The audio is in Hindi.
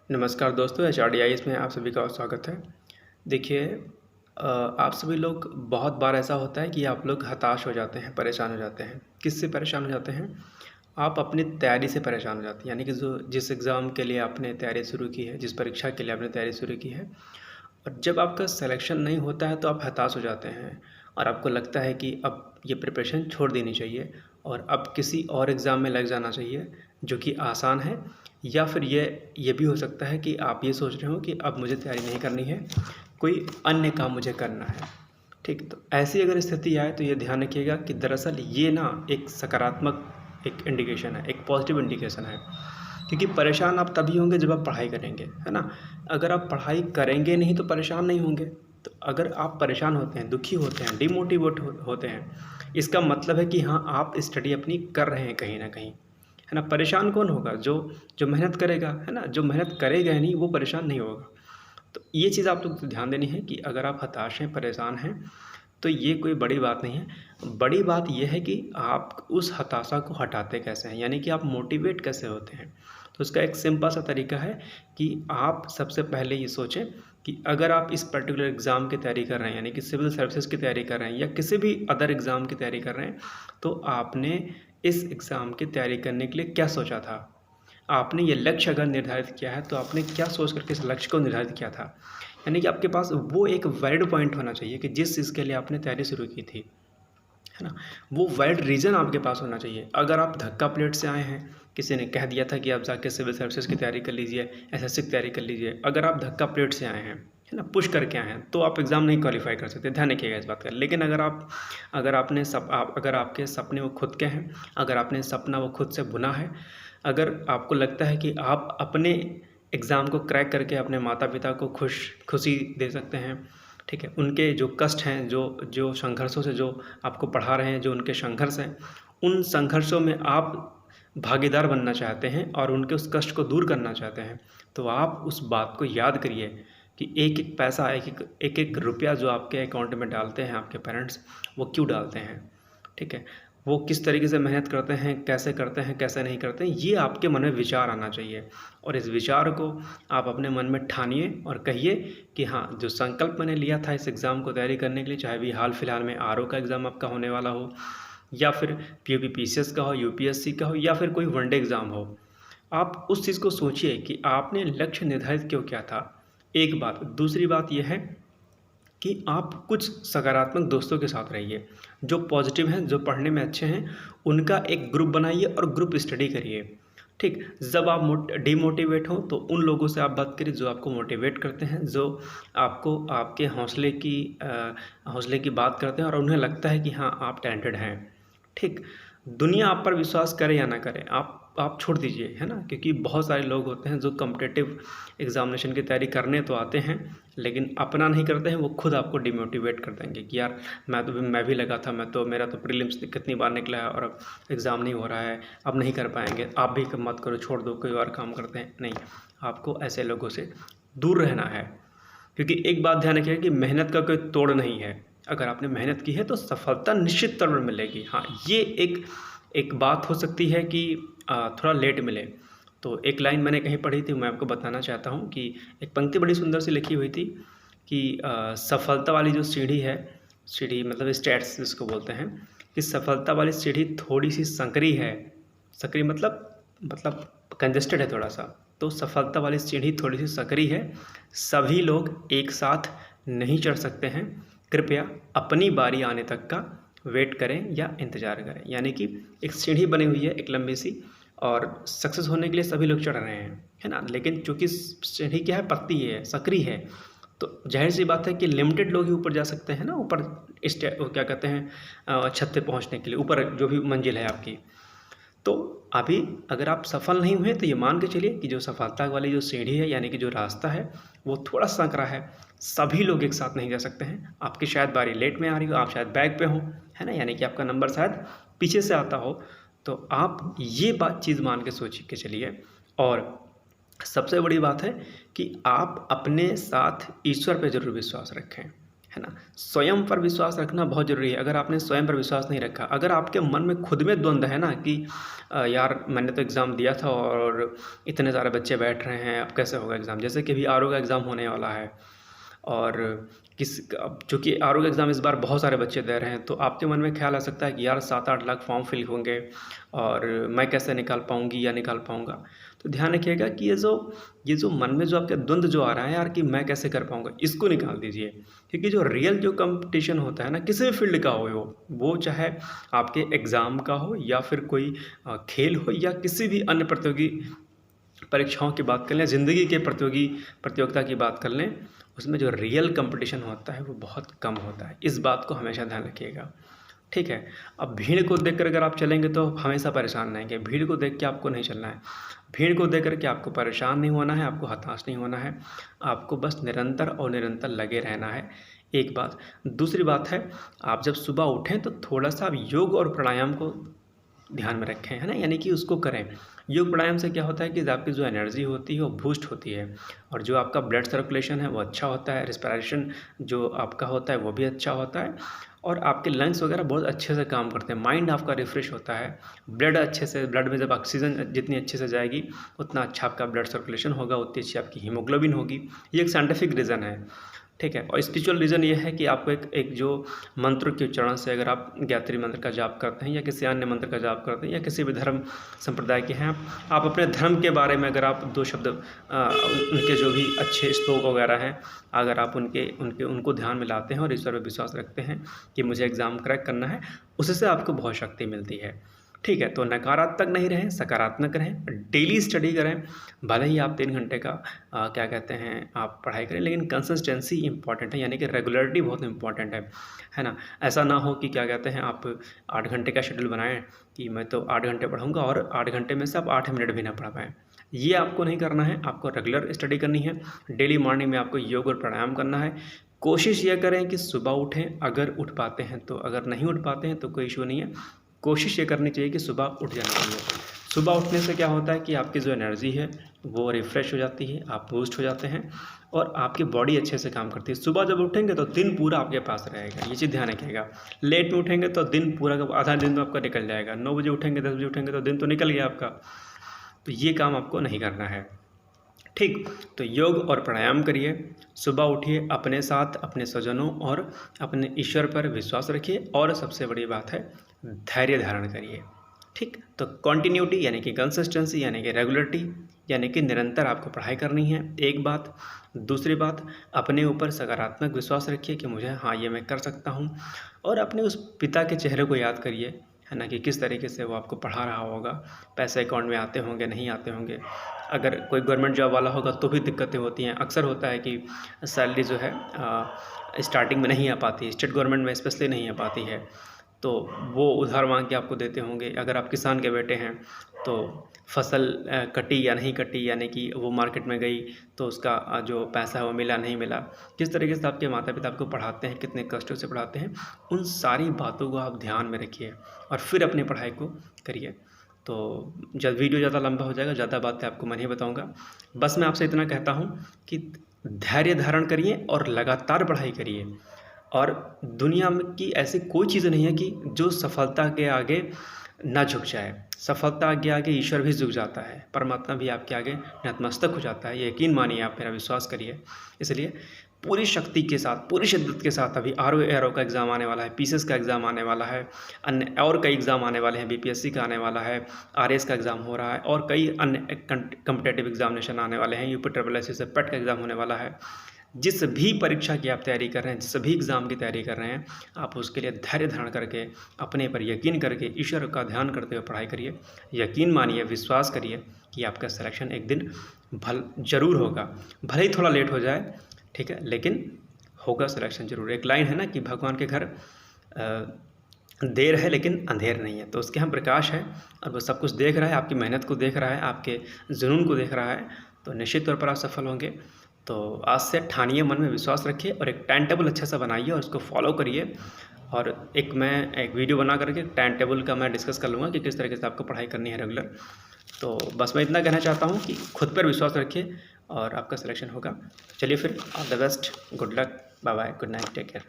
नमस्कार दोस्तों, HRDIS में आप सभी का स्वागत है। देखिए आप सभी लोग बहुत बार ऐसा होता है कि आप लोग हताश हो जाते हैं, परेशान हो जाते हैं। किससे परेशान हो जाते हैं? आप अपनी तैयारी से परेशान हो जाते हैं। यानी कि जो जिस एग्ज़ाम के लिए आपने तैयारी शुरू की है, जिस परीक्षा के लिए आपने तैयारी शुरू की है और जब आपका सिलेक्शन नहीं होता है तो आप हताश हो जाते हैं और आपको लगता है कि अब ये प्रिपरेशन छोड़ देनी चाहिए और अब किसी और एग्ज़ाम में लग जाना चाहिए जो कि आसान है, या फिर ये भी हो सकता है कि आप ये सोच रहे हो कि अब मुझे तैयारी नहीं करनी है, कोई अन्य काम मुझे करना है। ठीक, तो ऐसी अगर स्थिति आए तो ये ध्यान रखिएगा कि दरअसल ये ना एक सकारात्मक एक इंडिकेशन है, एक पॉजिटिव इंडिकेशन है। क्योंकि परेशान आप तभी होंगे जब आप पढ़ाई करेंगे, है ना? अगर आप पढ़ाई करेंगे नहीं तो परेशान नहीं होंगे। तो अगर आप परेशान होते हैं, दुखी होते हैं, डिमोटिवेट होते हैं, इसका मतलब है कि हाँ, आप स्टडी अपनी कर रहे हैं कहीं न कहीं, है ना? परेशान कौन होगा? जो जो मेहनत करेगा, है ना? जो मेहनत करेगा ही नहीं, वो परेशान नहीं होगा। तो ये चीज़ आप लोग को ध्यान देनी है कि अगर आप हताश हैं, परेशान हैं, तो ये कोई बड़ी बात नहीं है। बड़ी बात ये है कि आप उस हताशा को हटाते कैसे हैं, यानी कि आप मोटिवेट कैसे होते हैं। तो उसका एक सिंपल सा तरीका है कि आप सबसे पहले ये सोचें कि अगर आप इस पर्टिकुलर एग्ज़ाम की तैयारी कर रहे हैं, यानी कि सिविल सर्विसेज़ की तैयारी कर रहे हैं या किसी भी अदर एग्ज़ाम की तैयारी कर रहे हैं, तो आपने इस एग्ज़ाम की तैयारी करने के लिए क्या सोचा था? आपने ये लक्ष्य अगर निर्धारित किया है, तो आपने क्या सोच कर के इस लक्ष्य को निर्धारित किया था? यानी कि आपके पास वो एक वैलिड पॉइंट होना चाहिए कि जिस चीज़ के लिए आपने तैयारी शुरू की थी, है ना? वो वैलिड रीज़न आपके पास होना चाहिए। अगर आप धक्का प्लेट से आए हैं, किसी ने कह दिया था कि आप जाके सिविल सर्विसेज़ की तैयारी कर लीजिए, एसएससी की तैयारी कर लीजिए। अगर आप धक्का प्लेट से आए हैं, है ना? पुश करके आए हैं, तो आप एग्ज़ाम नहीं क्वालीफ़ाई कर सकते, ध्यान रखिएगा इस बात का। लेकिन अगर आपके सपने वो खुद के हैं, अगर आपने सपना वो खुद से बुना है, अगर आपको लगता है कि आप अपने एग्ज़ाम को क्रैक करके अपने माता-पिता को खुशी दे सकते हैं, ठीक है? उनके जो कष्ट हैं, जो जो संघर्षों से जो आपको पढ़ा रहे हैं, जो उनके संघर्ष हैं, उन संघर्षों में आप भागीदार बनना चाहते हैं और उनके उस कष्ट को दूर करना चाहते हैं, तो आप उस बात को याद करिए कि एक-एक पैसा, एक-एक रुपया जो आपके अकाउंट में डालते हैं आपके पेरेंट्स, वो क्यों डालते हैं, ठीक है? वो किस तरीके से मेहनत करते हैं, कैसे नहीं करते हैं, ये आपके मन में विचार आना चाहिए और इस विचार को आप अपने मन में ठानिए और कहिए कि हाँ, जो संकल्प मैंने लिया था इस एग्ज़ाम को तैयारी करने के लिए, चाहे भी हाल-फिलहाल में आरओ का एग्ज़ाम आपका होने वाला हो या फिर पीओपी पीसीएस का हो, यूपीएससी का हो या फिर कोई वनडे एग्ज़ाम हो। आप उस चीज़ को सोचिए कि आपने लक्ष्य निर्धारित क्यों किया था, एक बात। दूसरी बात ये है कि आप कुछ सकारात्मक दोस्तों के साथ रहिए, जो पॉजिटिव हैं, जो पढ़ने में अच्छे हैं, उनका एक ग्रुप बनाइए और ग्रुप स्टडी करिए, ठीक? जब आप डिमोटिवेट हों, तो उन लोगों से आप बात करिए जो आपको मोटिवेट करते हैं, जो आपको आपके हौसले की बात करते हैं और उन्हें लगता है कि हाँ, आप टैलेंटेड हैं, ठीक? दुनिया आप पर विश्वास करे या ना करे, आप छोड़ दीजिए, है ना? क्योंकि बहुत सारे लोग होते हैं जो कॉम्पिटिटिव एग्ज़ामिनेशन की तैयारी करने तो आते हैं, लेकिन अपना नहीं करते हैं, वो खुद आपको डिमोटिवेट कर देंगे कि यार मैं भी लगा था, मेरा तो प्रीलिम्स कितनी बार निकला है और अब एग्ज़ाम नहीं हो रहा है, अब नहीं कर पाएँगे, आप भी मत करो, छोड़ दो, कोई और काम करते हैं। नहीं, आपको ऐसे लोगों से दूर रहना है, क्योंकि एक बात ध्यान रखिएगा कि मेहनत का कोई तोड़ नहीं है। अगर आपने मेहनत की है तो सफलता निश्चित तौर पर मिलेगी। हाँ, ये एक बात हो सकती है कि थोड़ा लेट मिले। तो एक लाइन मैंने कहीं पढ़ी थी, मैं आपको बताना चाहता हूँ कि एक पंक्ति बड़ी सुंदर सी लिखी हुई थी कि सफलता वाली जो सीढ़ी है, सीढ़ी मतलब स्टेयर्स जिसको बोलते हैं, कि सफलता वाली सीढ़ी थोड़ी-सी संकरी है। संकरी मतलब कंजेस्टेड है थोड़ा-सा। तो सफलता वाली सीढ़ी थोड़ी-सी संकरी है, सभी लोग एक साथ नहीं चढ़ सकते हैं। कृपया अपनी बारी आने तक का वेट करें या इंतज़ार करें। यानी कि एक सीढ़ी बनी हुई है एक लंबी सी और सक्सेस होने के लिए सभी लोग चढ़ रहे हैं, है ना? लेकिन चूँकि सीढ़ी क्या है, पतली है, संकरी है, तो ज़ाहिर-सी बात है कि लिमिटेड लोग ही ऊपर जा सकते हैं ना, ऊपर वो क्या कहते हैं, छत पे पहुँचने के लिए, ऊपर जो भी मंजिल है आपकी। तो अभी अगर आप सफल नहीं हुए तो ये मान के चलिए कि जो सफलता वाली जो सीढ़ी है, यानी कि जो रास्ता है, वो थोड़ा संकरा है। सभी लोग एक साथ नहीं जा सकते हैं। आपकी शायद बारी लेट में आ रही हो, आप शायद बैक पे हों, है ना? यानी कि आपका नंबर शायद पीछे से आता हो। तो आप ये चीज़ मान के सोच के चलिए और सबसे बड़ी बात है कि आप अपने साथ ईश्वर पे ज़रूर विश्वास रखें, है ना। स्वयं पर विश्वास रखना बहुत ज़रूरी है। अगर आपने स्वयं पर विश्वास नहीं रखा, अगर आपके मन में खुद में द्वंद्व है ना कि यार मैंने तो एग्ज़ाम दिया था और इतने सारे बच्चे बैठ रहे हैं, अब कैसे होगा एग्ज़ाम। जैसे कि अभी आरओ का एग्ज़ाम होने वाला है और अब चूँकि आरओ का एग्ज़ाम इस बार बहुत सारे बच्चे दे रहे हैं, तो आपके मन में ख़्याल आ सकता है कि यार 7-8 लाख फॉर्म फिल होंगे और मैं कैसे निकाल पाऊँगी या निकाल पाऊँगा। तो ध्यान रखिएगा कि ये जो मन में जो आपके द्वंद्व जो आ रहा है यार कि मैं कैसे कर पाऊँगा, इसको निकाल दीजिए। क्योंकि जो रियल जो कॉम्पिटिशन होता है ना, किसी भी फ़ील्ड का हो वो चाहे आपके एग्ज़ाम का हो या फिर कोई खेल हो या किसी भी अन्य प्रतियोगी परीक्षाओं की बात कर लें, ज़िंदगी के प्रतियोगिता की बात कर लें, उसमें जो रियल कंपटीशन होता है वो बहुत कम होता है। इस बात को हमेशा ध्यान रखिएगा, ठीक है। अब भीड़ को देखकर अगर आप चलेंगे तो हमेशा परेशान रहेंगे। भीड़ को देख के आपको नहीं चलना है। भीड़ को देख कर के आपको परेशान नहीं होना है, आपको हताश नहीं होना है। आपको बस निरंतर और निरंतर लगे रहना है, एक बात। दूसरी बात है, आप जब सुबह उठें तो थोड़ा-सा आप योग और प्राणायाम को ध्यान में रखें, है ना, यानी कि उसको करें। योग प्राणायाम से क्या होता है कि आपकी जो एनर्जी होती है वो बूस्ट होती है और जो आपका ब्लड सर्कुलेशन है वो अच्छा होता है, रिस्पिरेशन जो आपका होता है वो भी अच्छा होता है और आपके लंग्स वगैरह बहुत अच्छे से काम करते हैं, माइंड आपका रिफ्रेश होता है। ब्लड में जब ऑक्सीजन जितनी अच्छे से जाएगी उतना अच्छा आपका ब्लड सर्कुलेशन होगा, उतनी अच्छी आपकी हीमोग्लोबिन होगी। ये एक साइंटिफिक रीज़न है, ठीक है। और स्पिरिचुअल रीज़न ये है कि आपको एक जो मंत्र के उच्चारण से अगर आप गायत्री मंत्र का जाप करते हैं या किसी अन्य मंत्र का जाप करते हैं या किसी भी धर्म संप्रदाय के हैं आप अपने धर्म के बारे में अगर आप 2 शब्द उनके जो भी अच्छे श्लोक वगैरह हैं, अगर आप उनको ध्यान में लाते हैं और ईश्वर पर विश्वास रखते हैं कि मुझे एग्ज़ाम क्रैक करना है, उससे आपको बहुत शक्ति मिलती है, ठीक है। तो नकारात्मक नहीं रहें, सकारात्मक रहें, डेली स्टडी करें। भले ही आप 3 घंटे का क्या कहते हैं आप पढ़ाई करें, लेकिन कंसिस्टेंसी इम्पॉर्टेंट है, यानी कि रेगुलरिटी बहुत इम्पॉर्टेंट है ना। ऐसा ना हो कि क्या कहते हैं आप 8 घंटे का शेड्यूल बनाएं कि मैं तो 8 घंटे पढ़ूंगा और 8 घंटे में से आप 8 मिनट भी ना पढ़ पाएँ। ये आपको नहीं करना है, आपको रेगुलर स्टडी करनी है। डेली मॉर्निंग में आपको योग और प्राणायाम करना है। कोशिश ये करें कि सुबह उठें, अगर उठ पाते हैं तो, अगर नहीं उठ पाते हैं तो कोई इशू नहीं है। कोशिश ये करनी चाहिए कि सुबह उठ जाना चाहिए। सुबह उठने से क्या होता है कि आपकी जो एनर्जी है वो रिफ़्रेश हो जाती है, आप बूस्ट हो जाते हैं और आपकी बॉडी अच्छे से काम करती है। सुबह जब उठेंगे तो दिन पूरा आपके पास रहेगा, ये चीज़ ध्यान रखिएगा। लेट में उठेंगे तो दिन पूरा का आधा दिन तो आपका निकल जाएगा। 9 बजे उठेंगे, 10 बजे उठेंगे तो दिन तो निकल गया आपका। तो ये काम आपको नहीं करना है, ठीक। तो योग और प्राणायाम करिए, सुबह उठिए, अपने साथ, अपने स्वजनों और अपने ईश्वर पर विश्वास रखिए और सबसे बड़ी बात है धैर्य धारण करिए, ठीक। तो कंटिन्यूटी यानी कि कंसिस्टेंसी यानी कि रेगुलरिटी यानी कि निरंतर आपको पढ़ाई करनी है, एक बात। दूसरी बात, अपने ऊपर सकारात्मक विश्वास रखिए कि मुझे हाँ ये मैं कर सकता हूँ और अपने उस पिता के चेहरे को याद करिए, है ना, कि किस तरीके से वो आपको पढ़ा रहा होगा। पैसे अकाउंट में आते होंगे, नहीं आते होंगे। अगर कोई गवर्नमेंट जॉब वाला होगा तो भी दिक्कतें होती हैं। अक्सर होता है कि सैलरी जो है स्टार्टिंग में नहीं आ पाती, स्टेट गवर्नमेंट में स्पेशली नहीं आ पाती है, तो वो उधार मांग के आपको देते होंगे। अगर आप किसान के बेटे हैं तो फसल कटी या नहीं कटी, यानी कि वो मार्केट में गई तो उसका जो पैसा है वो मिला नहीं मिला, किस तरीके से आपके माता पिता आपको पढ़ाते हैं, कितने कष्टों से पढ़ाते हैं, उन सारी बातों को आप ध्यान में रखिए और फिर अपनी पढ़ाई को करिए। तो जब वीडियो ज़्यादा लंबा हो जाएगा, ज़्यादा बातें आपको मैं नहीं बताऊँगा। बस मैं आपसे इतना कहता हूँ कि धैर्य धारण करिए और लगातार पढ़ाई करिए। और दुनिया में की ऐसी कोई चीज़ नहीं है कि जो सफलता के आगे ना झुक जाए। सफलता के आगे ईश्वर भी झुक जाता है, परमात्मा भी आपके आगे नतमस्तक हो जाता है। ये यकीन मानिए, आप मेरा विश्वास करिए। इसलिए पूरी शक्ति के साथ, पूरी शिद्दत के साथ, अभी आरओ का एग्ज़ाम आने वाला है, पीसीएस का एग्ज़ाम आने वाला है, अन्य और कई एग्ज़ाम आने वाले हैं, बीपीएससी का आने वाला है, आरएएस का एग्ज़ाम हो रहा है और कई अन्य कॉम्पिटिटिव एग्जामिनेशन आने वाले हैं। यूपी ट्रिपल एससी से पेट का एग्ज़ाम होने वाला है। जिस भी परीक्षा की आप तैयारी कर रहे हैं, जिस भी एग्ज़ाम की तैयारी कर रहे हैं, आप उसके लिए धैर्य धारण करके, अपने पर यकीन करके, ईश्वर का ध्यान करते हुए पढ़ाई करिए। यकीन मानिए, विश्वास करिए कि आपका सिलेक्शन एक दिन ज़रूर होगा। भले ही थोड़ा लेट हो जाए, ठीक है, लेकिन होगा सिलेक्शन ज़रूर। एक लाइन है ना कि भगवान के घर देर है लेकिन अंधेर नहीं है, तो उसके यहाँ प्रकाश है और वो सब कुछ देख रहा है, आपकी मेहनत को देख रहा है, आपके जुनून को देख रहा है, तो निश्चित तौर पर आप सफल होंगे। तो आज से ठानिए, मन में विश्वास रखिए और एक टाइम टेबल अच्छा सा बनाइए और उसको फॉलो करिए। और मैं एक वीडियो बना करके टाइम टेबल का मैं डिस्कस कर लूँगा कि किस तरीके से आपको पढ़ाई करनी है रेगुलर। तो बस मैं इतना कहना चाहता हूँ कि खुद पर विश्वास रखिए और आपका सिलेक्शन होगा। चलिए फिर, all the best, good luck. Bye bye, good night, take care.